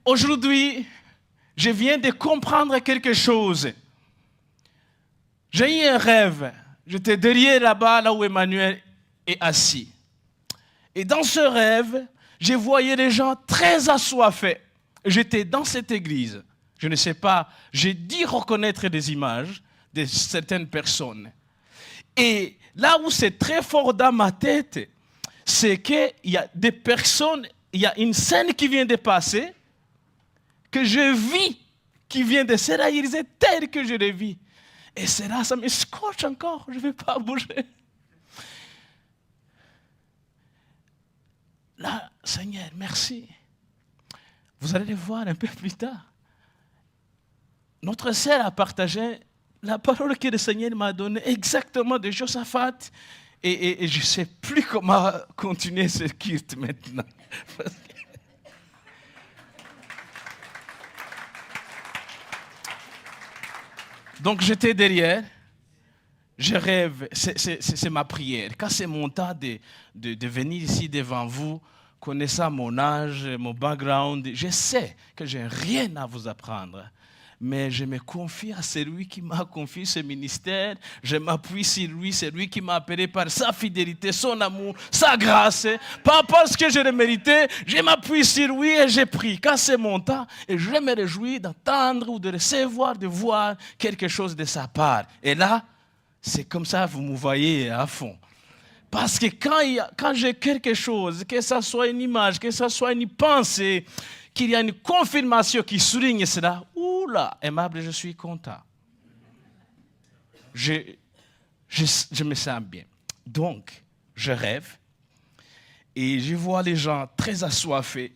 Aujourd'hui, je viens de comprendre quelque chose. J'ai eu un rêve. J'étais derrière là-bas, là où Emmanuel est assis. Et dans ce rêve, je voyais des gens très assoiffés. J'étais dans cette église. Je ne sais pas, j'ai dû reconnaître des images de certaines personnes. Et là où c'est très fort dans ma tête, c'est qu'il y a des personnes, il y a une scène qui vient de passer, que je vis, qui vient de se réaliser telle que je le vis. Et c'est là, ça me scotche encore, je ne vais pas bouger. Là, Seigneur, merci. Vous allez le voir un peu plus tard. Notre sœur a partagé la parole que le Seigneur m'a donnée exactement de Josaphat. Et je ne sais plus comment continuer ce culte maintenant. Donc j'étais derrière. Je rêve, c'est ma prière. Quand c'est mon temps de venir ici devant vous, connaissant mon âge, mon background, je sais que je n'ai rien à vous apprendre. Mais je me confie à celui qui m'a confié ce ministère. Je m'appuie sur lui, c'est lui qui m'a appelé par sa fidélité, son amour, sa grâce. Pas parce que je le méritais, je m'appuie sur lui et je prie. Quand c'est mon temps, et je me réjouis d'entendre ou de recevoir, de voir quelque chose de sa part. Et là, c'est comme ça, vous me voyez à fond. Parce que quand j'ai quelque chose, que ce soit une image, que ce soit une pensée, qu'il y a une confirmation qui souligne cela, oula, aimable, je suis content. Je me sens bien. Donc, je rêve et je vois les gens très assoiffés.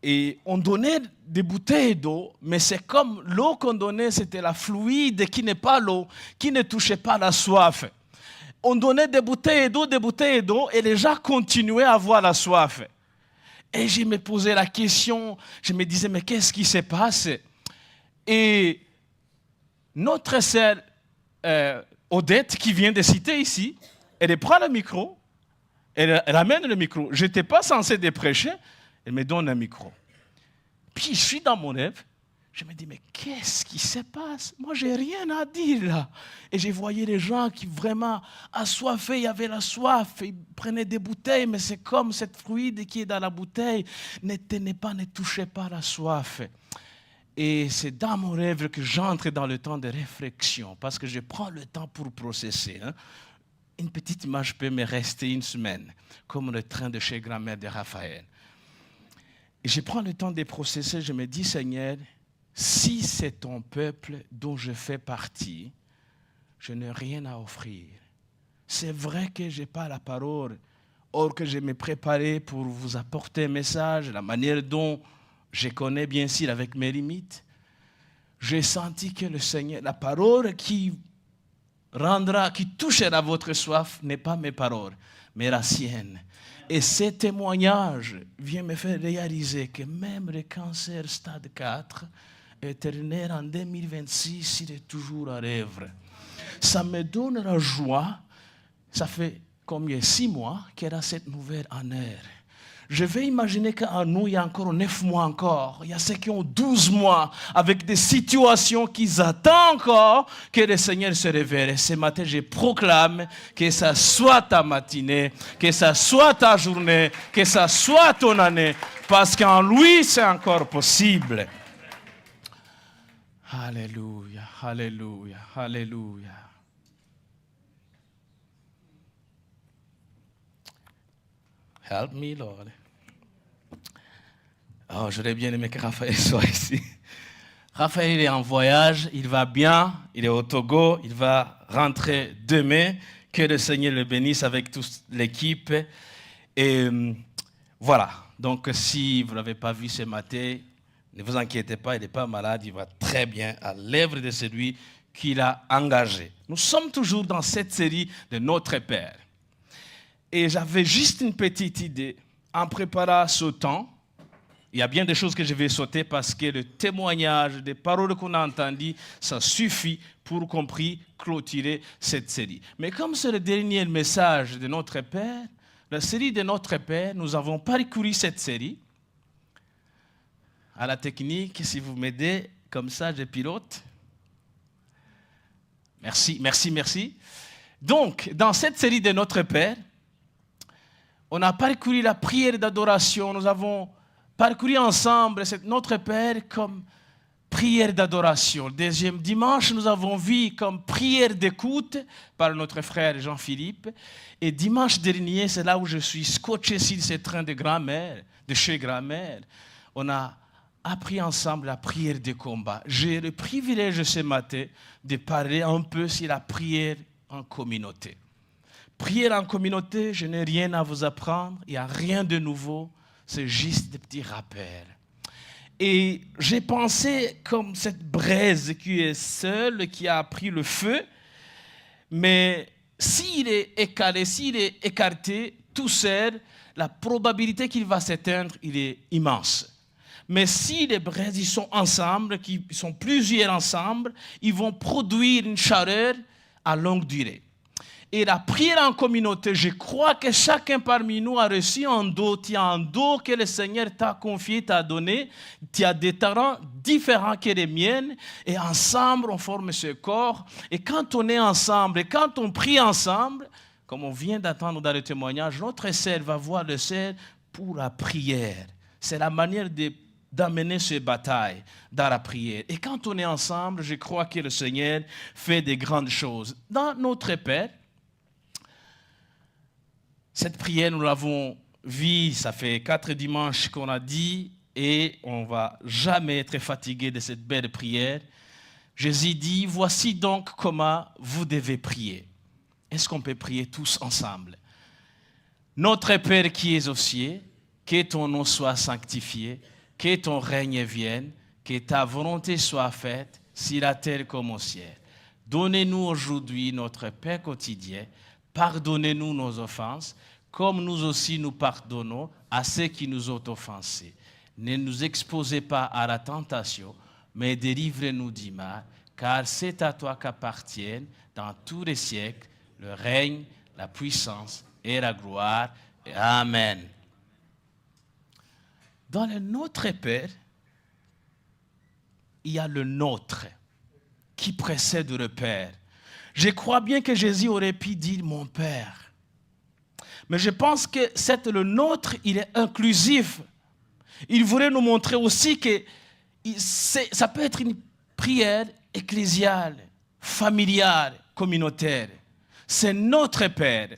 Et on donnait des bouteilles d'eau, mais c'est comme l'eau qu'on donnait, c'était la fluide qui n'est pas l'eau, qui ne touchait pas la soif. On donnait des bouteilles d'eau, et les gens continuaient à avoir la soif. Et je me posais la question, je me disais, mais qu'est-ce qui se passe? Et notre sœur Odette, qui vient de citer ici, elle prend le micro, elle amène le micro. Je n'étais pas censé de prêcher, elle me donne un micro. Puis je suis dans mon rêve, je me dis, mais qu'est-ce qui se passe? Moi, je n'ai rien à dire là. Et je voyais les gens qui vraiment assoiffés, il y avait la soif, ils prenaient des bouteilles, mais c'est comme cette fluide qui est dans la bouteille, ne touchait pas la soif. Et c'est dans mon rêve que j'entre dans le temps de réflexion, parce que je prends le temps pour processer. Une petite image peut me rester une semaine, comme le train de chez grand-mère de Raphaël. Et je prends le temps de processer, je me dis, Seigneur, si c'est ton peuple dont je fais partie, je n'ai rien à offrir. C'est vrai que je n'ai pas la parole, or que je me préparais pour vous apporter un message, la manière dont je connais bien sûr avec mes limites. J'ai senti que le Seigneur, la parole qui touchera votre soif n'est pas mes paroles, mais la sienne. Et ce témoignage vient me faire réaliser que même le cancer stade 4, éternel en 2026, il est toujours à l'œuvre. Ça me donne la joie. Ça fait combien? 6 mois qu'elle a cette nouvelle en air. Je vais imaginer qu'en nous, il y a encore 9 mois encore. Il y a ceux qui ont 12 mois avec des situations qu'ils attendent encore que le Seigneur se révèle. Et ce matin, je proclame que ça soit ta matinée, que ça soit ta journée, que ça soit ton année, parce qu'en lui, c'est encore possible. Alléluia, alléluia, alléluia. Help me, Lord. Oh, j'aurais bien aimé que Raphaël soit ici. Raphaël est en voyage, il va bien, il est au Togo, il va rentrer demain. Que le Seigneur le bénisse avec toute l'équipe. Et voilà, donc si vous ne l'avez pas vu ce matin, ne vous inquiétez pas, il n'est pas malade, il va très bien à l'œuvre de celui qui l'a engagé. Nous sommes toujours dans cette série de Notre Père. Et j'avais juste une petite idée en préparant ce temps. Il y a bien des choses que je vais sauter parce que le témoignage des paroles qu'on a entendues, ça suffit pour clôturer cette série. Mais comme c'est le dernier message de Notre Père, la série de Notre Père, nous avons parcouru cette série à la technique, si vous m'aidez, comme ça je pilote. Merci, merci, merci. Donc, dans cette série de Notre Père, on a parcouru la prière d'adoration. Nous avons parcouru ensemble Notre Père comme prière d'adoration. Le deuxième dimanche, nous avons vu comme prière d'écoute par notre frère Jean-Philippe. Et dimanche dernier, c'est là où je suis scotché sur ce train de grand-mère, de chez grand-mère. On a appris ensemble la prière de combat. J'ai le privilège ce matin de parler un peu sur la prière en communauté. Prière en communauté, je n'ai rien à vous apprendre, il n'y a rien de nouveau, c'est juste des petits rappels. Et j'ai pensé comme cette braise qui est seule, qui a pris le feu, mais s'il est écalé, s'il est écarté, tout seul, la probabilité qu'il va s'éteindre, il est immense. Mais si les braises ils sont ensemble, qui sont plusieurs ensemble, ils vont produire une chaleur à longue durée. Et la prière en communauté, je crois que chacun parmi nous a reçu un don. Tu as un don que le Seigneur t'a confié, t'a donné. Tu as des talents différents que les miennes. Et ensemble, on forme ce corps. Et quand on est ensemble, et quand on prie ensemble, comme on vient d'entendre dans le témoignage, notre sœur va voir le Seigneur pour la prière. C'est la manière d'amener ces batailles dans la prière. Et quand on est ensemble, je crois que le Seigneur fait des grandes choses. Dans notre Père, cette prière, nous l'avons vue, ça fait 4 dimanches qu'on a dit, et on ne va jamais être fatigué de cette belle prière. Jésus dit, voici donc comment vous devez prier. Est-ce qu'on peut prier tous ensemble? Notre Père qui es aux cieux, que ton nom soit sanctifié, que ton règne vienne, que ta volonté soit faite, sur la terre comme au ciel. Donnez-nous aujourd'hui notre pain quotidien. Pardonnez-nous nos offenses, comme nous aussi nous pardonnons à ceux qui nous ont offensés. Ne nous exposez pas à la tentation, mais délivrez-nous du mal, car c'est à toi qu'appartiennent dans tous les siècles le règne, la puissance et la gloire. Amen. Dans le Notre Père, il y a le Notre qui précède le Père. Je crois bien que Jésus aurait pu dire mon Père. Mais je pense que le Notre, il est inclusif. Il voulait nous montrer aussi que ça peut être une prière ecclésiale, familiale, communautaire. C'est notre Père.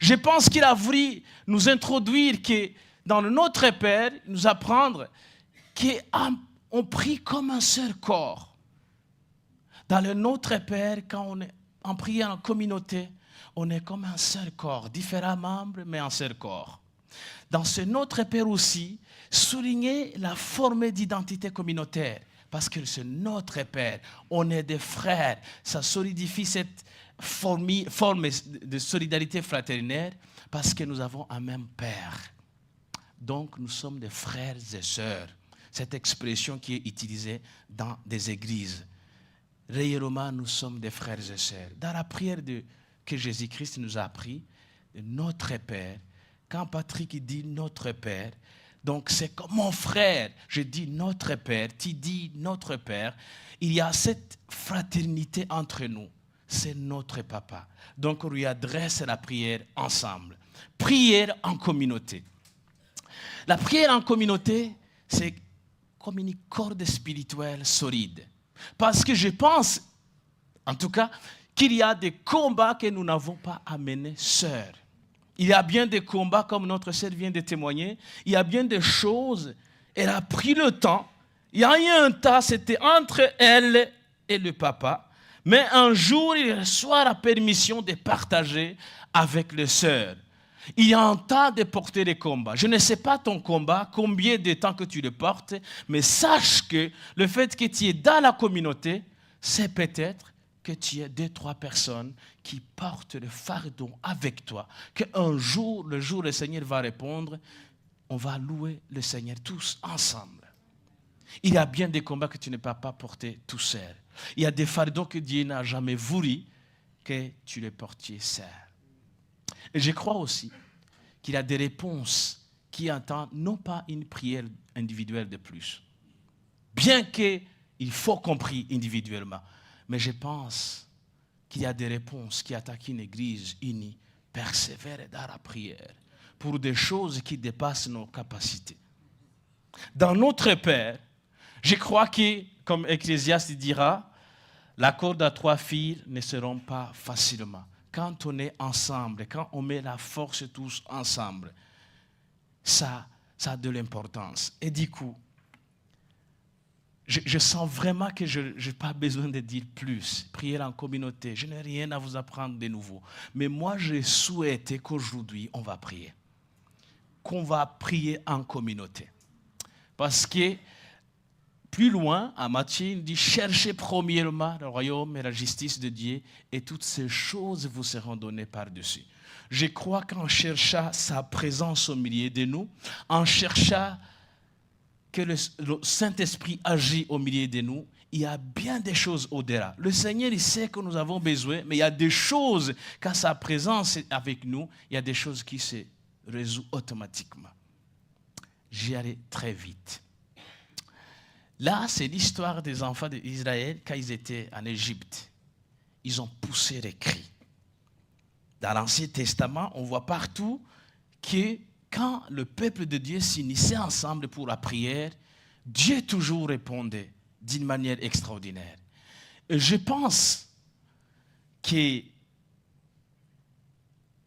Je pense qu'il a voulu nous introduire que dans le Notre Père, nous apprendre qu'on prie comme un seul corps. Dans le Notre Père, quand on est en prière en communauté, on est comme un seul corps, différents membres, mais un seul corps. Dans ce Notre Père aussi, souligner la forme d'identité communautaire, parce que c'est notre Père, on est des frères, ça solidifie cette forme de solidarité fraternelle, parce que nous avons un même Père. Donc nous sommes des frères et sœurs. Cette expression qui est utilisée dans des églises. Réellement, nous sommes des frères et sœurs. Dans la prière que Jésus-Christ nous a appris, notre Père, quand Patrick dit notre Père, donc c'est comme mon frère, je dis notre Père, tu dis notre Père, il y a cette fraternité entre nous, c'est notre papa. Donc on lui adresse la prière ensemble. Prière en communauté. La prière en communauté, c'est comme une corde spirituelle solide. Parce que je pense, en tout cas, qu'il y a des combats que nous n'avons pas à mener seuls. Il y a bien des combats, comme notre sœur vient de témoigner. Il y a bien des choses. Elle a pris le temps. Il y a eu un temps, c'était entre elle et le papa. Mais un jour, il reçoit la permission de partager avec les sœurs. Il y a un temps de porter les combats. Je ne sais pas ton combat, combien de temps que tu le portes, mais sache que le fait que tu es dans la communauté, c'est peut-être que tu es 2-3 personnes qui portent le fardeau avec toi. Qu'un jour, le jour où le Seigneur va répondre, on va louer le Seigneur tous ensemble. Il y a bien des combats que tu ne peux pas porter tout seul. Il y a des fardeaux que Dieu n'a jamais voulu que tu les portes seul. Et je crois aussi qu'il y a des réponses qui entendent non pas une prière individuelle de plus, bien qu'il faut compris individuellement. Mais je pense qu'il y a des réponses qui attaquent une église unie, persévère dans la prière, pour des choses qui dépassent nos capacités. Dans notre Père, je crois que, comme Ecclésiaste dira, la corde à 3 fils ne seront pas facilement. Quand on est ensemble, quand on met la force tous ensemble, ça a de l'importance. Et du coup, je sens vraiment que je n'ai pas besoin de dire plus. Prier en communauté, je n'ai rien à vous apprendre de nouveau. Mais moi, je souhaite qu'aujourd'hui, on va prier. Qu'on va prier en communauté. Parce que, plus loin, en Matthieu, il dit, cherchez premièrement le royaume et la justice de Dieu, et toutes ces choses vous seront données par-dessus. Je crois qu'en cherchant sa présence au milieu de nous, en cherchant que le Saint-Esprit agit au milieu de nous, il y a bien des choses au-delà. Le Seigneur, il sait que nous avons besoin, mais il y a des choses, quand sa présence est avec nous, il y a des choses qui se résout automatiquement. J'y allais très vite. Là, c'est l'histoire des enfants d'Israël quand ils étaient en Égypte. Ils ont poussé les cris. Dans l'Ancien Testament, on voit partout que quand le peuple de Dieu s'unissait ensemble pour la prière, Dieu toujours répondait d'une manière extraordinaire. Et je pense que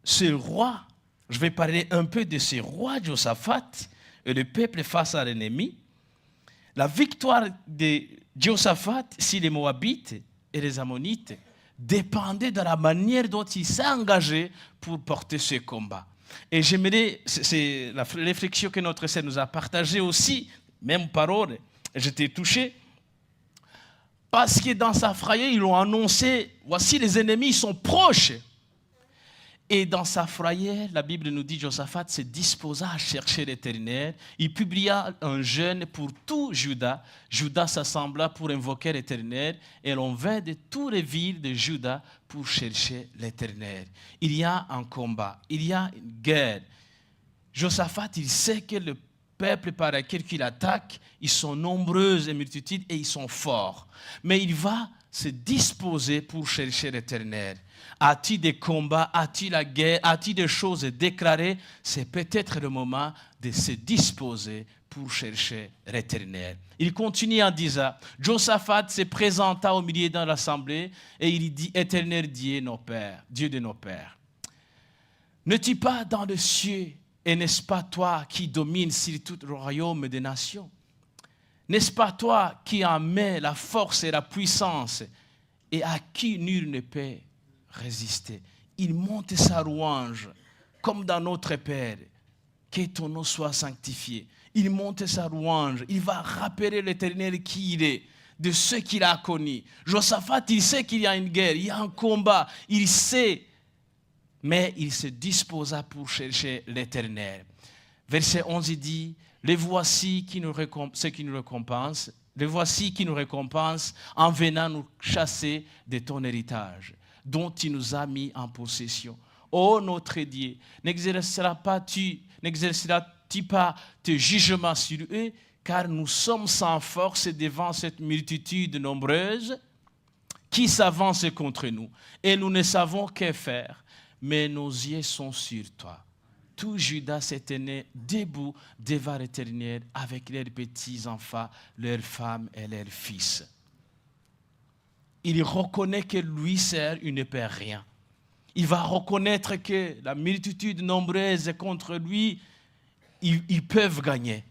ce roi, je vais parler un peu de ce roi Josaphat et le peuple face à l'ennemi. La victoire de Josaphat sur les Moabites et les Ammonites dépendait de la manière dont il s'est engagé pour porter ce combat. Et j'aimerais, c'est la réflexion que notre sœur nous a partagée aussi, même parole, j'étais touché, parce que dans sa frayeur, ils ont annoncé, voici les ennemis, ils sont proches. Et dans sa frayeur, la Bible nous dit, Josaphat se disposa à chercher l'Éternel. Il publia un jeûne pour tout Juda. Juda s'assembla pour invoquer l'Éternel. Et l'on vint de toutes les villes de Juda pour chercher l'Éternel. Il y a un combat, il y a une guerre. Josaphat, il sait que le peuple par lequel il attaque, ils sont nombreux et multitudes et ils sont forts. Mais il va se disposer pour chercher l'Éternel. A-t-il des combats, a-t-il la guerre, a-t-il des choses déclarées? C'est peut-être le moment de se disposer pour chercher l'Éternel. Il continue en disant, Josaphat se présenta au milieu de l'assemblée et il dit, Éternel Dieu, nos pères, Dieu de nos pères, n'es-tu pas dans le ciel et n'est-ce pas toi qui domines sur tout le royaume des nations? N'est-ce pas toi qui en mets la force et la puissance et à qui nul ne peut résister? Il monte sa louange comme dans notre Père, que ton nom soit sanctifié. Il monte sa louange, il va rappeler l'Éternel qui il est, de ce qu'il a connu. Josaphat, il sait qu'il y a une guerre, il y a un combat, il sait, mais il se disposa pour chercher l'Éternel. Verset 11, il dit, les voici ceux qui nous récompensent, les voici qui nous récompensent en venant nous chasser de ton héritage, dont tu nous as mis en possession. Ô notre Dieu, n'exerceras-tu pas tes jugements sur eux, car nous sommes sans force devant cette multitude nombreuse qui s'avance contre nous, et nous ne savons que faire, mais nos yeux sont sur toi. Tout Judas s'est tenu debout devant l'Éternel avec leurs petits-enfants, leurs femmes et leurs fils. Il reconnaît que lui seul, il ne perd rien. Il va reconnaître que la multitude nombreuse contre lui, ils peuvent gagner.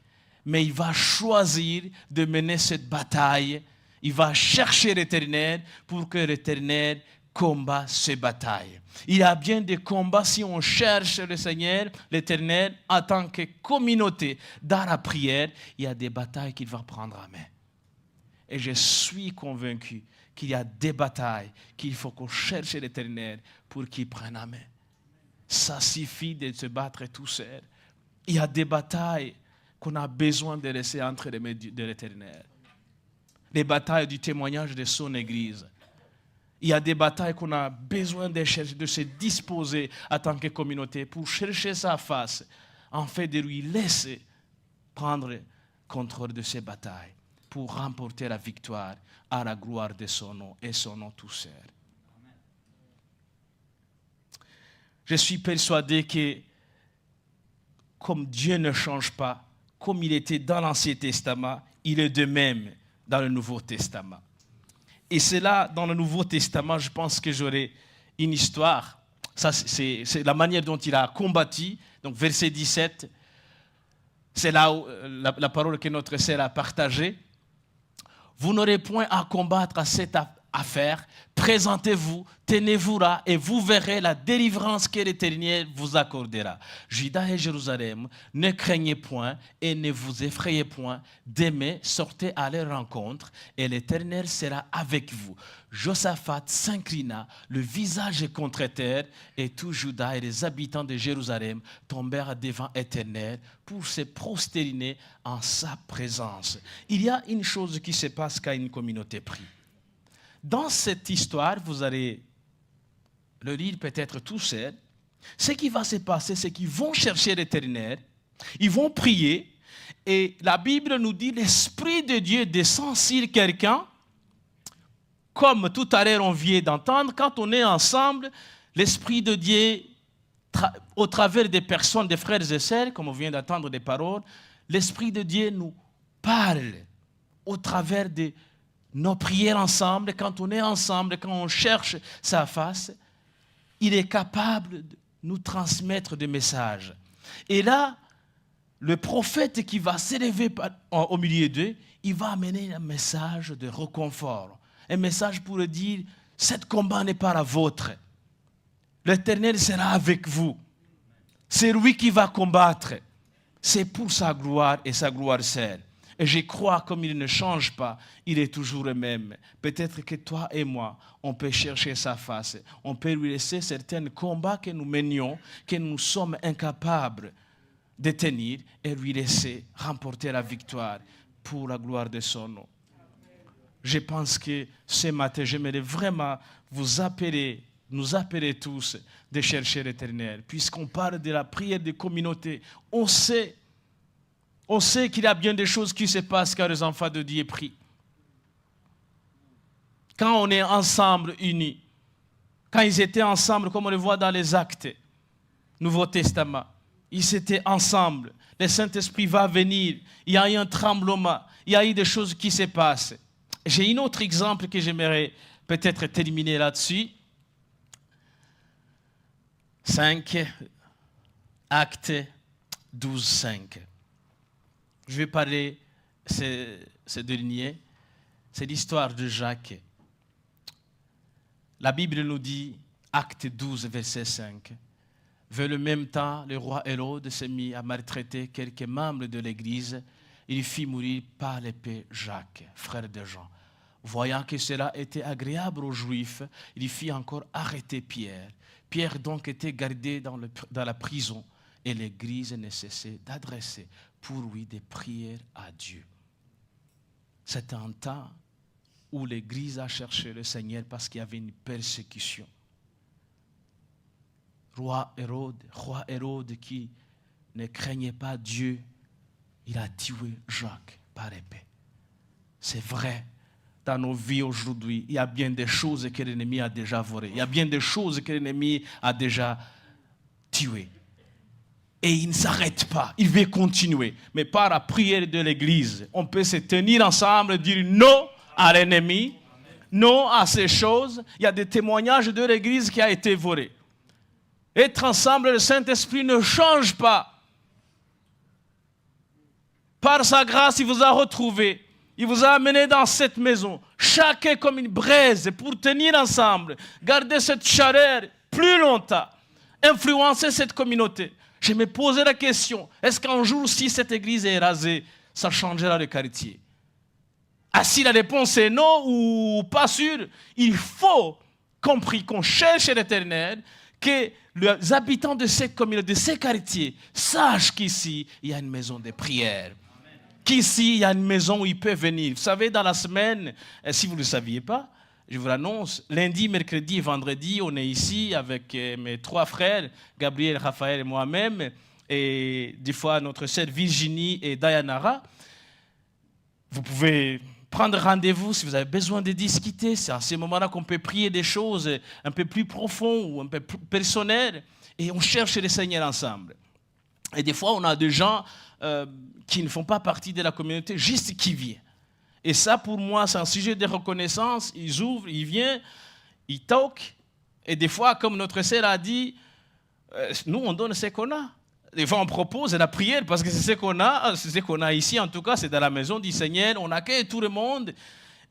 Mais il va choisir de mener cette bataille. Il va chercher l'Éternel pour que l'Éternel combat ces batailles. Il y a bien des combats si on cherche le Seigneur, l'Éternel, en tant que communauté, dans la prière, il y a des batailles qu'il va prendre en main. Et je suis convaincu qu'il y a des batailles qu'il faut qu'on cherche l'Éternel pour qu'il prenne en main. Ça suffit de se battre tout seul. Il y a des batailles qu'on a besoin de laisser entre les mains de l'Éternel. Les batailles du témoignage de son Église. Il y a des batailles qu'on a besoin de chercher, de se disposer en tant que communauté pour chercher sa face, en fait de lui laisser prendre contrôle de ces batailles, pour remporter la victoire à la gloire de son nom et son nom tout seul. Je suis persuadé que comme Dieu ne change pas, comme il était dans l'Ancien Testament, il est de même dans le Nouveau Testament. Et c'est là, dans le Nouveau Testament, je pense que j'aurai une histoire. Ça, c'est la manière dont il a combattu. Donc, verset 17, c'est là où la parole que notre sœur a partagée. Vous n'aurez point à combattre à cette affaire. Présentez-vous, tenez-vous là et vous verrez la délivrance que l'Éternel vous accordera. Juda et Jérusalem, ne craignez point et ne vous effrayez point. Demain, sortez à leur rencontre et l'Éternel sera avec vous. Josaphat s'inclina, le visage contre terre, et tout Juda et les habitants de Jérusalem tombèrent devant l'Éternel pour se prosterner en sa présence. Il y a une chose qui se passe quand une communauté prie. Dans cette histoire, vous allez le lire peut-être tout seul. Ce qui va se passer, c'est qu'ils vont chercher l'Éternel, ils vont prier, et la Bible nous dit l'Esprit de Dieu descend sur quelqu'un, comme tout à l'heure on vient d'entendre, quand on est ensemble, l'Esprit de Dieu, au travers des personnes, des frères et sœurs, comme on vient d'entendre des paroles, l'Esprit de Dieu nous parle au travers de nos prières ensemble, quand on est ensemble, quand on cherche sa face, il est capable de nous transmettre des messages. Et là, le prophète qui va s'élever au milieu d'eux, il va amener un message de réconfort, un message pour dire, ce combat n'est pas la vôtre. L'Éternel sera avec vous. C'est lui qui va combattre. C'est pour sa gloire et sa gloire seule. Et je crois, comme il ne change pas, il est toujours le même. Peut-être que toi et moi, on peut chercher sa face. On peut lui laisser certains combats que nous menions, que nous sommes incapables de tenir, et lui laisser remporter la victoire pour la gloire de son nom. Je pense que ce matin, j'aimerais vraiment vous appeler, nous appeler tous de chercher l'Éternel. Puisqu'on parle de la prière de communauté, on sait qu'il y a bien des choses qui se passent quand les enfants de Dieu prient. Quand on est ensemble, unis. Quand ils étaient ensemble, comme on le voit dans les Actes, Nouveau Testament. Ils étaient ensemble. Le Saint-Esprit va venir. Il y a eu un tremblement. Il y a eu des choses qui se passent. J'ai un autre exemple que j'aimerais peut-être terminer là-dessus. 5, Actes 12, 5. Je vais parler ce dernier. C'est l'histoire de Jacques. La Bible nous dit, Acte 12, verset 5. Vers le même temps, le roi Hérode s'est mis à maltraiter quelques membres de l'Église. Il fit mourir par l'épée Jacques, frère de Jean. Voyant que cela était agréable aux Juifs, il fit encore arrêter Pierre. Pierre donc était gardé dans la prison et l'Église ne cessait d'adresser pour lui des prières à Dieu. C'est un temps où l'Église a cherché le Seigneur parce qu'il y avait une persécution. Roi Hérode qui ne craignait pas Dieu, il a tué Jacques par épée. C'est vrai, dans nos vies aujourd'hui, il y a bien des choses que l'ennemi a déjà volées. Il y a bien des choses que l'ennemi a déjà tuées. Et il ne s'arrête pas, il veut continuer. Mais par la prière de l'Église, on peut se tenir ensemble et dire non à l'ennemi, non à ces choses. Il y a des témoignages de l'Église qui a été volé. Être ensemble, le Saint-Esprit ne change pas. Par sa grâce, il vous a retrouvé. Il vous a amené dans cette maison. Chacun comme une braise pour tenir ensemble. Garder cette chaleur plus longtemps. Influencer cette communauté. Je me posais la question, est-ce qu'un jour, si cette église est rasée, ça changera le quartier? Ah, si la réponse est non ou pas sûr, il faut, compris qu'on cherche l'Éternel, que les habitants de cette communauté, de ces quartiers, sachent qu'ici, il y a une maison de prière. Qu'ici, il y a une maison où ils peuvent venir. Vous savez, dans la semaine, si vous ne le saviez pas, je vous l'annonce, lundi, mercredi et vendredi, on est ici avec mes 3 frères, Gabriel, Raphaël et moi-même, et des fois notre sœur Virginie et Dayanara. Vous pouvez prendre rendez-vous si vous avez besoin de discuter. C'est à ce moment-là qu'on peut prier des choses un peu plus profondes ou un peu plus personnelles. Et on cherche le Seigneur ensemble. Et des fois, on a des gens qui ne font pas partie de la communauté, juste qui viennent. Et ça, pour moi, c'est un sujet de reconnaissance. Ils ouvrent, ils viennent, ils toquent. Et des fois, comme notre sœur a dit, nous, on donne ce qu'on a. Des fois, on propose la prière parce que c'est ce qu'on a ici. En tout cas, c'est dans la maison du Seigneur. On accueille tout le monde.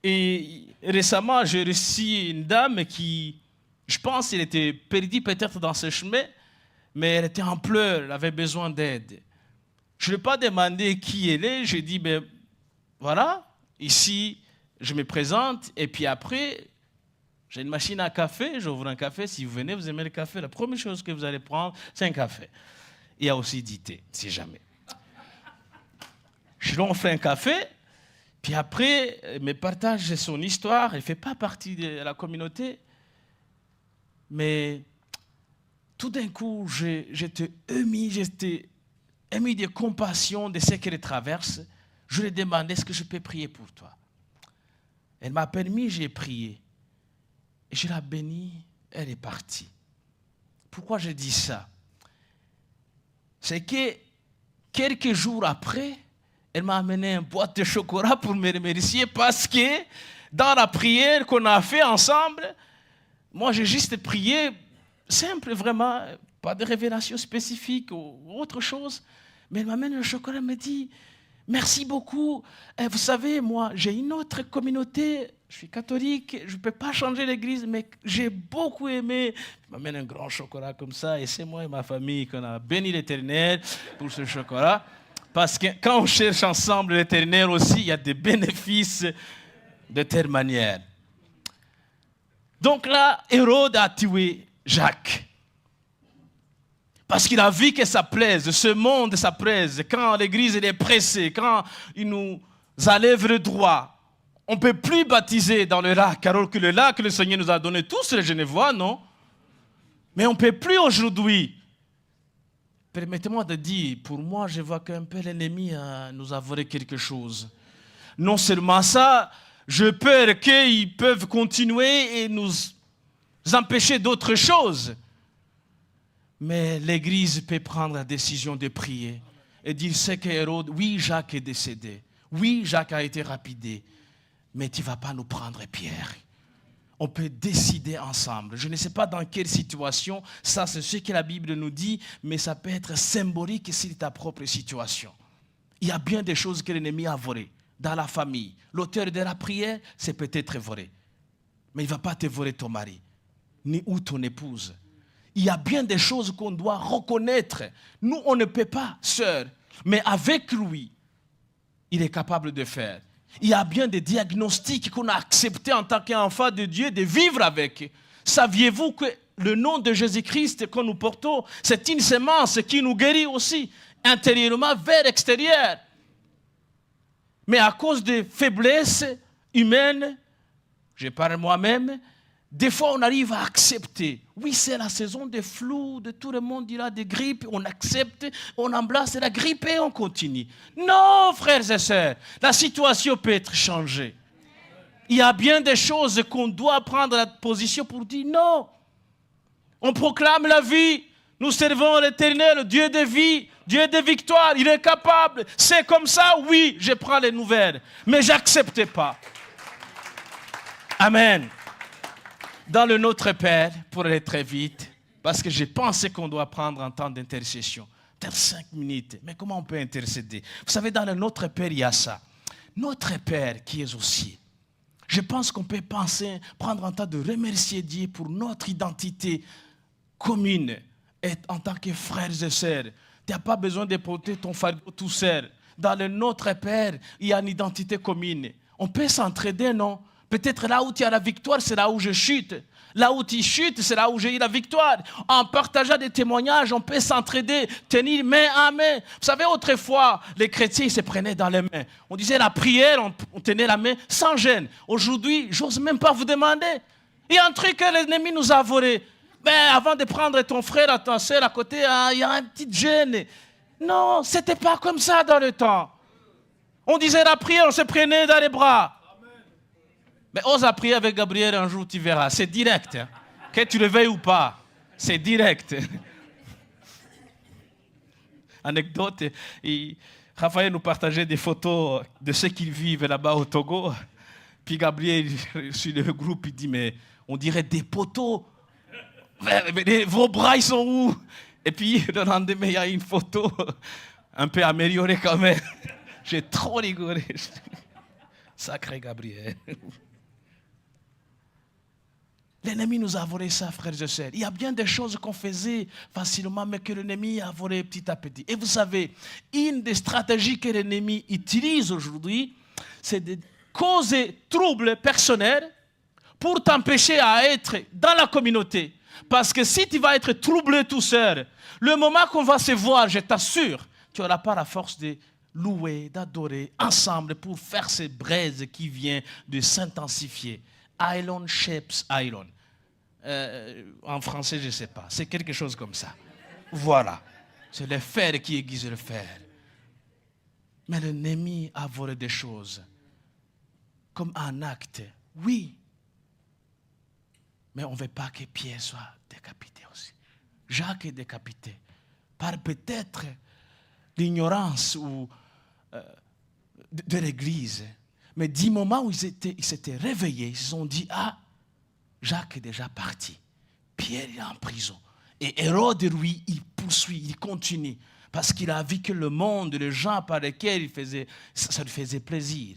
Et récemment, j'ai reçu une dame qui, je pense, elle était perdue peut-être dans ce chemin, mais elle était en pleurs, elle avait besoin d'aide. Je ne lui ai pas demandé qui elle est. J'ai dit, ben voilà, ici, je me présente. Et puis après, j'ai une machine à café. J'ouvre un café. Si vous venez, vous aimez le café, la première chose que vous allez prendre, c'est un café. Il y a aussi du thé, si jamais. Je lui offre un café, puis après, elle me partage son histoire. Elle ne fait pas partie de la communauté, mais tout d'un coup, j'étais ému de compassion de ce qu'elle traverse. Je lui ai demandé, est-ce que je peux prier pour toi? Elle m'a permis, j'ai prié. Et je l'ai bénie, elle est partie. Pourquoi je dis ça? C'est que quelques jours après, elle m'a amené une boîte de chocolat pour me remercier parce que dans la prière qu'on a fait ensemble, moi j'ai juste prié simple, vraiment, pas de révélation spécifique ou autre chose. Mais elle m'amène le chocolat, elle me dit, merci beaucoup. Et vous savez, moi, j'ai une autre communauté, je suis catholique, je ne peux pas changer l'église, mais j'ai beaucoup aimé. Elle m'amène un grand chocolat comme ça, et c'est moi et ma famille qu'on a béni l'Éternel pour ce chocolat. Parce que quand on cherche ensemble l'Éternel aussi, il y a des bénéfices de telle manière. Donc là, Hérode a tué Jacques. Parce qu'il a vu que ça plaise, ce monde ça plaise. Quand l'église est pressée, quand il nous enlève le droit, on ne peut plus baptiser dans le lac, alors que le lac, le Seigneur nous a donné tous les Genevois, non? Mais on ne peut plus aujourd'hui. Permettez-moi de dire, pour moi, je vois qu'un peu l'ennemi nous a volé quelque chose. Non seulement ça, j'ai peur qu'ils peuvent continuer et nous empêcher d'autres choses. Mais l'Église peut prendre la décision de prier et dire, c'est que Hérode, oui, Jacques est décédé. Oui, Jacques a été rapidé. Mais tu ne vas pas nous prendre Pierre. On peut décider ensemble. Je ne sais pas dans quelle situation, ça c'est ce que la Bible nous dit, mais ça peut être symbolique sur ta propre situation. Il y a bien des choses que l'ennemi a volées dans la famille. L'auteur de la prière, c'est peut-être volé. Mais il ne va pas te voler ton mari, ni ou ton épouse. Il y a bien des choses qu'on doit reconnaître. Nous, on ne peut pas, sœur, mais avec lui, il est capable de faire. Il y a bien des diagnostics qu'on a acceptés en tant qu'enfant de Dieu de vivre avec. Saviez-vous que le nom de Jésus-Christ que nous portons, c'est une semence qui nous guérit aussi, intérieurement vers l'extérieur. Mais à cause des faiblesses humaines, je parle moi-même, des fois on arrive à accepter. Oui, c'est la saison des flous, de tout le monde dira des grippes, on accepte, on embrasse la grippe et on continue. Non, frères et sœurs, la situation peut être changée. Il y a bien des choses qu'on doit prendre la position pour dire non. On proclame la vie, nous servons l'Éternel, Dieu de vie, Dieu de victoire, il est capable. C'est comme ça, oui, je prends les nouvelles, mais je n'accepte pas. Amen. Dans le Notre Père, pour aller très vite, parce que je pense qu'on doit prendre un temps d'intercession. Peut-être 5 minutes. Mais comment on peut intercéder? Vous savez, dans le Notre Père, il y a ça. Notre Père qui est aux cieux. Je pense qu'on peut prendre un temps de remercier Dieu pour notre identité commune et en tant que frères et sœurs. Tu n'as pas besoin de porter ton fardeau tout seul. Dans le Notre Père, il y a une identité commune. On peut s'entraider, non? Peut-être là où tu as la victoire, c'est là où je chute. Là où tu chutes, c'est là où j'ai eu la victoire. En partageant des témoignages, on peut s'entraider, tenir main à main. Vous savez, autrefois, les chrétiens se prenaient dans les mains. On disait la prière, on tenait la main sans gêne. Aujourd'hui, j'ose même pas vous demander. Il y a un truc que l'ennemi nous a volé. Mais avant de prendre ton frère, ta soeur à côté, il y a une petite gêne. Non, ce n'était pas comme ça dans le temps. On disait la prière, on se prenait dans les bras. Mais ose prier avec Gabriel un jour, tu verras. C'est direct. Hein. Que tu le veuilles ou pas, c'est direct. Anecdote, Raphaël nous partageait des photos de ceux qui vivent là-bas au Togo. Puis Gabriel, sur le groupe, il dit, mais on dirait des poteaux. Mais vos bras, ils sont où? Et puis, le lendemain, il y a une photo un peu améliorée quand même. J'ai trop rigolé. Sacré Gabriel. L'ennemi nous a volé ça, frères et sœurs. Il y a bien des choses qu'on faisait facilement, mais que l'ennemi a volé petit à petit. Et vous savez, une des stratégies que l'ennemi utilise aujourd'hui, c'est de causer troubles personnels pour t'empêcher à être dans la communauté. Parce que si tu vas être troublé tout seul, le moment qu'on va se voir, je t'assure, tu n'auras pas la force de louer, d'adorer ensemble pour faire ces braises qui viennent de s'intensifier. Iron shapes iron. En français, je ne sais pas. C'est quelque chose comme ça. Voilà. C'est le fer qui aiguise le fer. Mais l'ennemi a volé des choses. Comme un acte. Oui. Mais on ne veut pas que Pierre soit décapité aussi. Jacques est décapité. Par peut-être l'ignorance ou, de l'Église. Mais du moment où ils s'étaient réveillés, ils se sont dit, ah, Jacques est déjà parti. Pierre est en prison. Et Hérode, lui, il poursuit, il continue. Parce qu'il a vu que le monde, les gens par lesquels il faisait, ça lui faisait plaisir.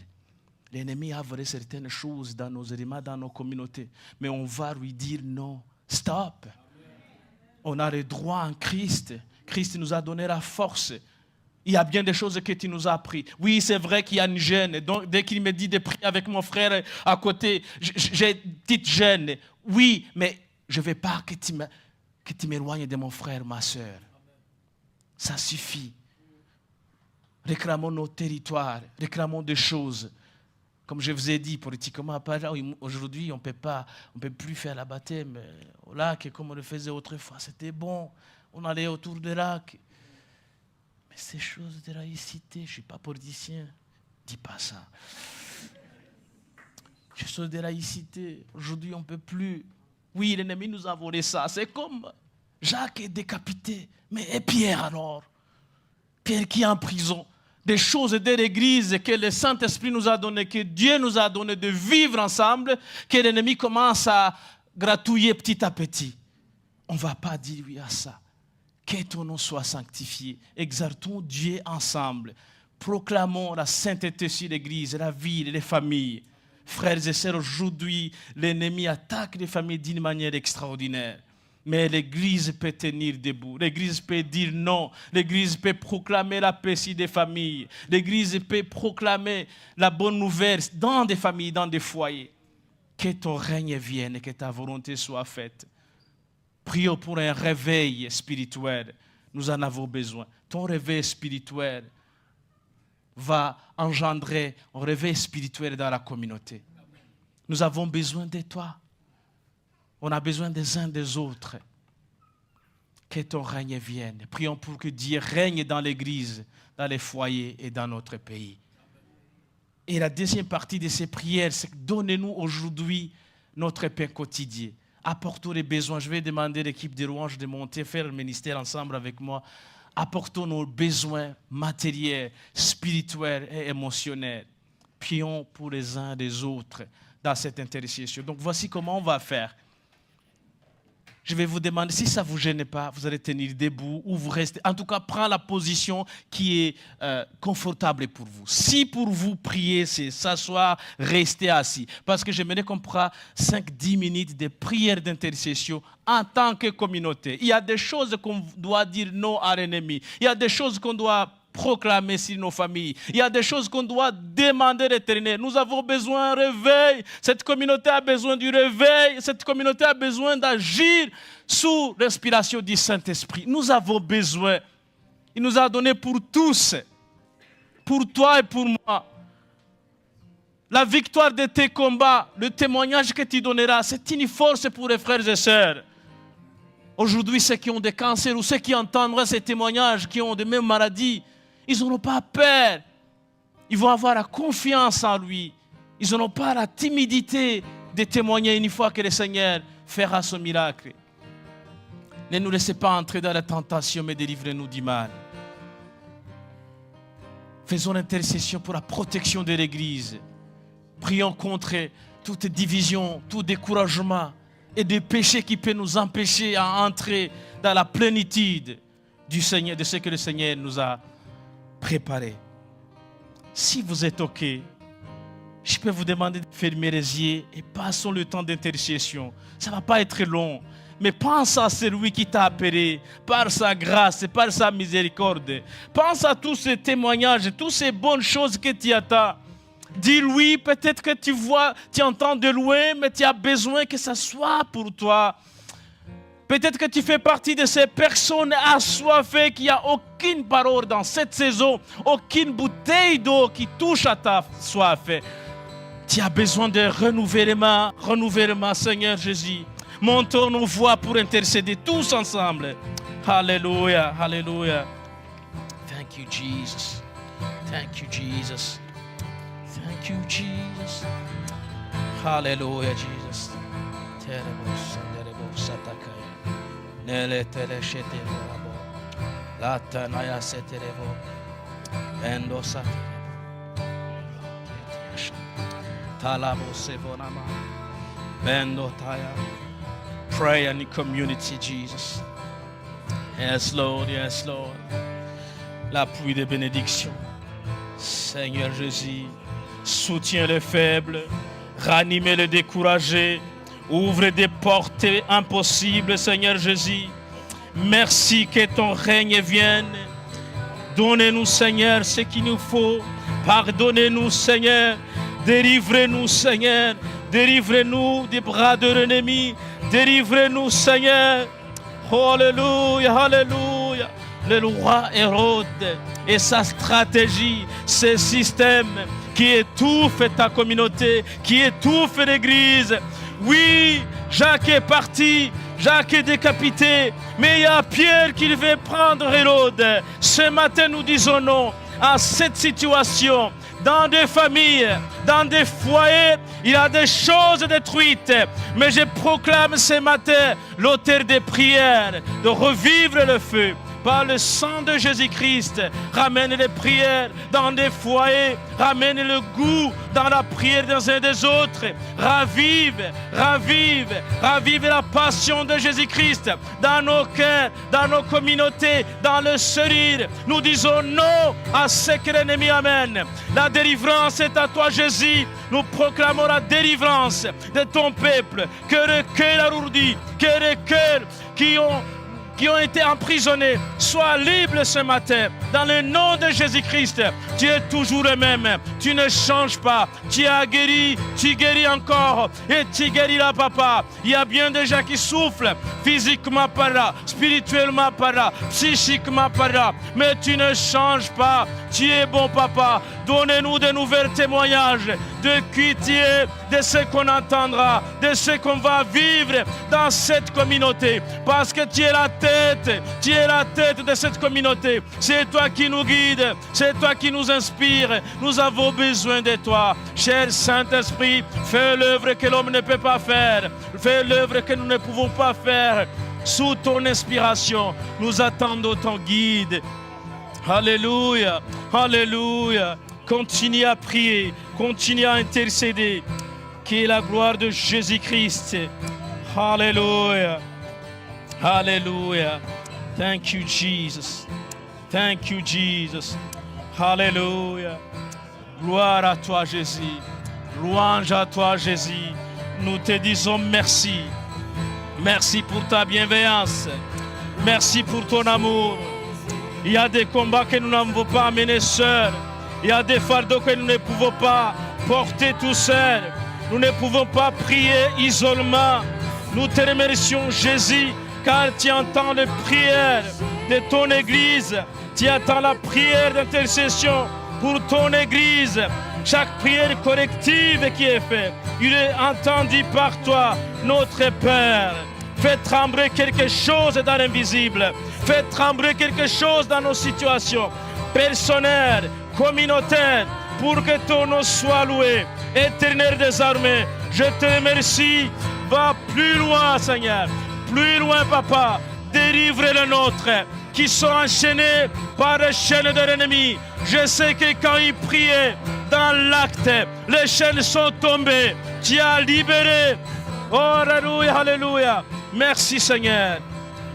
L'ennemi a volé certaines choses dans nos éléments, dans nos communautés. Mais on va lui dire non, stop. On a le droit en Christ. Christ nous a donné la force. Il y a bien des choses que tu nous as appris. Oui, c'est vrai qu'il y a une gêne. Donc, dès qu'il me dit de prier avec mon frère à côté, j'ai une petite gêne. Oui, mais je ne veux pas que tu m'éloignes de mon frère, ma soeur. Ça suffit. Réclamons nos territoires, réclamons des choses. Comme je vous ai dit, politiquement, aujourd'hui, on ne peut plus faire la baptême au lac comme on le faisait autrefois. C'était bon. On allait autour du lac. Mais ces choses de laïcité, je ne suis pas politicien. Dis pas ça. Ces choses de laïcité, aujourd'hui, on ne peut plus. Oui, l'ennemi nous a volé ça. C'est comme Jacques est décapité. Mais et Pierre alors? Pierre qui est en prison. Des choses de l'Église que le Saint-Esprit nous a donné, que Dieu nous a donné de vivre ensemble, que l'ennemi commence à gratouiller petit à petit. On ne va pas dire oui à ça. Que ton nom soit sanctifié. Exaltons Dieu ensemble. Proclamons la sainteté sur l'Église, la ville, les familles. Frères et sœurs, aujourd'hui, l'ennemi attaque les familles d'une manière extraordinaire. Mais l'Église peut tenir debout. L'Église peut dire non. L'Église peut proclamer la paix sur des familles. L'Église peut proclamer la bonne nouvelle dans des familles, dans des foyers. Que ton règne vienne et que ta volonté soit faite. Prions pour un réveil spirituel. Nous en avons besoin. Ton réveil spirituel va engendrer un réveil spirituel dans la communauté. Nous avons besoin de toi. On a besoin des uns des autres. Que ton règne vienne. Prions pour que Dieu règne dans l'Église, dans les foyers et dans notre pays. Et la deuxième partie de ces prières, c'est que donnez-nous aujourd'hui notre pain quotidien. Apportons les besoins. Je vais demander à l'équipe de louanges de monter, faire le ministère ensemble avec moi. Apportons nos besoins matériels, spirituels et émotionnels. Prions pour les uns des autres dans cette intercession. Donc voici comment on va faire. Je vais vous demander, si ça ne vous gêne pas, vous allez tenir debout ou vous restez. En tout cas, prends la position qui est confortable pour vous. Si pour vous prier, c'est s'asseoir, rester assis. Parce que j'aimerais qu'on prenne 5-10 minutes de prière d'intercession en tant que communauté. Il y a des choses qu'on doit dire non à l'ennemi. Il y a des choses qu'on doit proclamer sur nos familles. Il y a des choses qu'on doit demander à l'Éternel. Nous avons besoin d'un réveil. Cette communauté a besoin du réveil. Cette communauté a besoin d'agir sous l'inspiration du Saint-Esprit. Nous avons besoin. Il nous a donné pour tous, pour toi et pour moi. La victoire de tes combats, le témoignage que tu donneras, c'est une force pour les frères et sœurs. Aujourd'hui, ceux qui ont des cancers ou ceux qui entendront ces témoignages, qui ont des mêmes maladies, ils n'auront pas peur. Ils vont avoir la confiance en lui. Ils n'auront pas la timidité de témoigner une fois que le Seigneur fera son miracle. Ne nous laissez pas entrer dans la tentation, mais délivrez-nous du mal. Faisons l'intercession pour la protection de l'Église. Prions contre toute division, tout découragement et des péchés qui peuvent nous empêcher à entrer dans la plénitude du Seigneur, de ce que le Seigneur nous a préparé. Si vous êtes OK, je peux vous demander de fermer les yeux et passons le temps d'intercession. Ça ne va pas être long, mais pense à celui qui t'a appelé par sa grâce et par sa miséricorde. Pense à tous ces témoignages, toutes ces bonnes choses que tu attends. Dis-lui, peut-être que tu vois, tu entends de loin, mais tu as besoin que ça soit pour toi. Peut-être que tu fais partie de ces personnes assoiffées, qu'il n'y a aucune parole dans cette saison, aucune bouteille d'eau qui touche à ta soif. Tu as besoin de renouvellement, Seigneur Jésus. Montons nos voix pour intercéder tous ensemble. Alléluia, alléluia. Thank you, Jesus. Thank you, Jesus. Thank you, Jesus. Hallelujah, Jesus. Nele tele shetevo rabo. La tanaya seterevo. Endo saterevo. Talabo sevonama. Bendo taya. Pray in the community, Jesus. Yes, Lord, yes, Lord. La pluie de bénédiction. Seigneur Jésus, soutiens les faibles, ranime les découragés, ouvre des portes impossibles, Seigneur Jésus. Merci que ton règne vienne. Donnez-nous, Seigneur, ce qu'il nous faut. Pardonnez-nous, Seigneur. Délivrez-nous, Seigneur. Délivrez-nous des bras de l'ennemi. Délivrez-nous, Seigneur. Alléluia, alléluia. Le roi Hérode et sa stratégie, ce système qui étouffe ta communauté, qui étouffe l'Église. Oui, Jacques est parti, Jacques est décapité, mais il y a Pierre qui veut prendre Hérode. Ce matin, nous disons non à cette situation. Dans des familles, dans des foyers, il y a des choses détruites. Mais je proclame ce matin l'auteur des prières de revivre le feu. Par le sang de Jésus-Christ, ramène les prières dans des foyers, ramène le goût dans la prière des uns des autres. Ravive la passion de Jésus-Christ dans nos cœurs, dans nos communautés, dans le sourire. Nous disons non à ce que l'ennemi amène. La délivrance est à toi, Jésus. Nous proclamons la délivrance de ton peuple. Que le cœur alourdi, que les cœurs qui ont été emprisonnés soient libres ce matin. Dans le nom de Jésus-Christ, tu es toujours le même. Tu ne changes pas. Tu as guéri, tu guéris encore. Et tu guéris là, papa. Il y a bien des gens qui souffrent, physiquement par là, spirituellement par là, psychiquement par là. Mais tu ne changes pas. Tu es bon, papa. Donnez-nous de nouveaux témoignages de qui tu es, de ce qu'on entendra, de ce qu'on va vivre dans cette communauté. Parce que tu es la tête de cette communauté. C'est toi qui nous guide, c'est toi qui nous inspire. Nous avons besoin de toi. Cher Saint-Esprit, fais l'œuvre que l'homme ne peut pas faire. Fais l'œuvre que nous ne pouvons pas faire. Sous ton inspiration, nous attendons ton guide. Alléluia, alléluia. Continue à prier, continue à intercéder. Qui est la gloire de Jésus-Christ. Alléluia. Alléluia. Thank you, Jesus. Thank you, Jesus. Alléluia. Gloire à toi, Jésus. Louange à toi, Jésus. Nous te disons merci. Merci pour ta bienveillance. Merci pour ton amour. Il y a des combats que nous n'avons pas menés seuls. Il y a des fardeaux que nous ne pouvons pas porter tout seuls. Nous ne pouvons pas prier isolement. Nous te remercions, Jésus, car tu entends les prières de ton Église. Tu entends la prière d'intercession pour ton Église. Chaque prière corrective qui est faite, il est entendu par toi, notre Père. Fais trembler quelque chose dans l'invisible. Fais trembler quelque chose dans nos situations personnelles, communautaires, pour que ton nom soit loué. Éternel des armées, je te remercie. Va plus loin, Seigneur. Plus loin, Papa. Délivre les nôtres qui sont enchaînés par les chaînes de l'ennemi. Je sais que quand ils priaient dans l'acte, les chaînes sont tombées. Tu as libéré. Oh, alléluia, alléluia. Merci, Seigneur.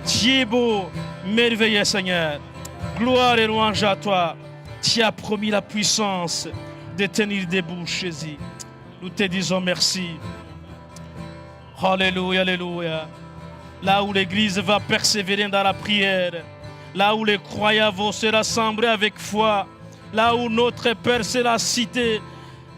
Tu es beau, merveilleux, Seigneur. Gloire et louange à toi. Tu as promis la puissance de tenir debout, Jésus. Nous te disons merci. Alléluia, alléluia. Là où l'Église va persévérer dans la prière, là où les croyants vont se rassembler avec foi, là où notre Père sera cité,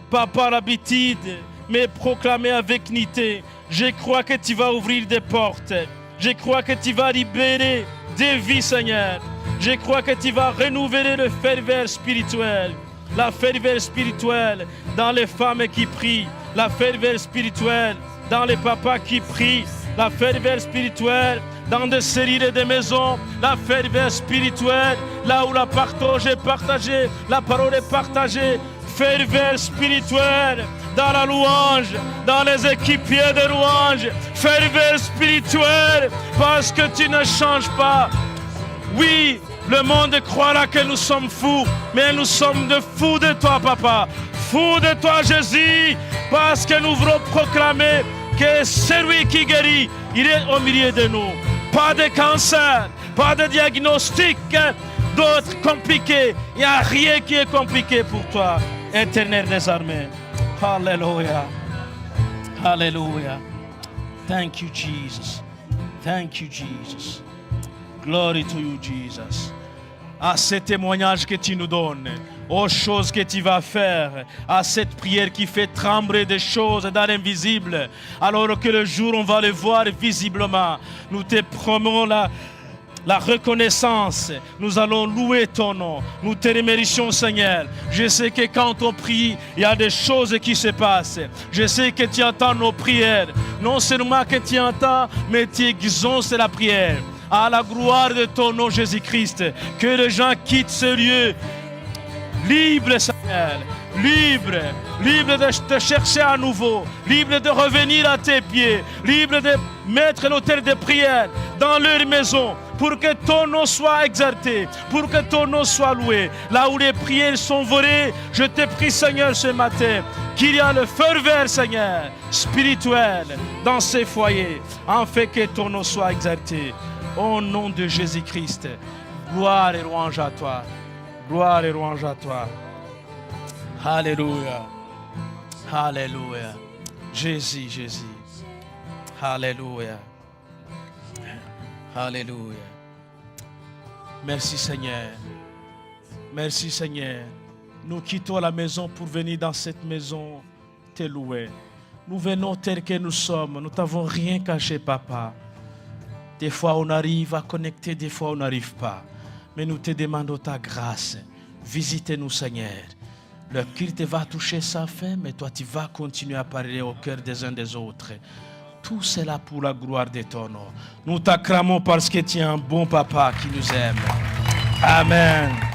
pas par habitude, mais proclamé avec unité. Je crois que tu vas ouvrir des portes. Je crois que tu vas libérer des vies, Seigneur. Je crois que tu vas renouveler le ferveur spirituel. La ferveur spirituelle dans les femmes qui prient. La ferveur spirituelle dans les papas qui prient. La ferveur spirituelle dans des cellules et des maisons. La ferveur spirituelle là où la partage est partagée, la parole est partagée. Ferveur spirituelle dans la louange, dans les équipiers de louange. Ferveur spirituelle parce que tu ne changes pas. Oui, le monde croira que nous sommes fous, mais nous sommes de fous de toi, Papa. Fous de toi, Jésus, parce que nous voulons proclamer que celui qui guérit, il est au milieu de nous. Pas de cancer, pas de diagnostic d'autres compliqués. Il n'y a rien qui est compliqué pour toi, Éternel des armées. Alléluia. Alléluia. Thank you, Jesus. Thank you, Jesus. Glory to you, Jesus. À ce témoignage que tu nous donnes, aux choses que tu vas faire, à cette prière qui fait trembler des choses dans l'invisible, alors que le jour on va le voir visiblement. Nous te promettons la reconnaissance. Nous allons louer ton nom. Nous te remercions, Seigneur. Je sais que quand on prie, il y a des choses qui se passent. Je sais que tu entends nos prières. Non seulement que tu entends, mais tu exauces la prière. À la gloire de ton nom, Jésus-Christ, que les gens quittent ce lieu libre, Seigneur, libre de te chercher à nouveau, libre de revenir à tes pieds, libre de mettre l'autel de prière dans leur maison pour que ton nom soit exalté, pour que ton nom soit loué. Là où les prières sont volées, je te prie, Seigneur, ce matin, qu'il y a le ferveur, Seigneur, spirituel dans ces foyers, afin que ton nom soit exalté. Au nom de Jésus-Christ, gloire et louange à toi. Gloire et louange à toi. Alléluia. Alléluia. Jésus, Jésus. Alléluia. Alléluia. Merci Seigneur. Merci Seigneur. Nous quittons la maison pour venir dans cette maison te louer. Nous venons tels que nous sommes. Nous ne t'avons rien caché, Papa. Des fois on arrive à connecter, des fois on n'arrive pas. Mais nous te demandons ta grâce. Visitez-nous, Seigneur. Le culte va toucher sa fin, mais toi tu vas continuer à parler au cœur des uns des autres. Tout cela pour la gloire de ton nom. Nous t'acclamons parce que tu es un bon papa qui nous aime. Amen.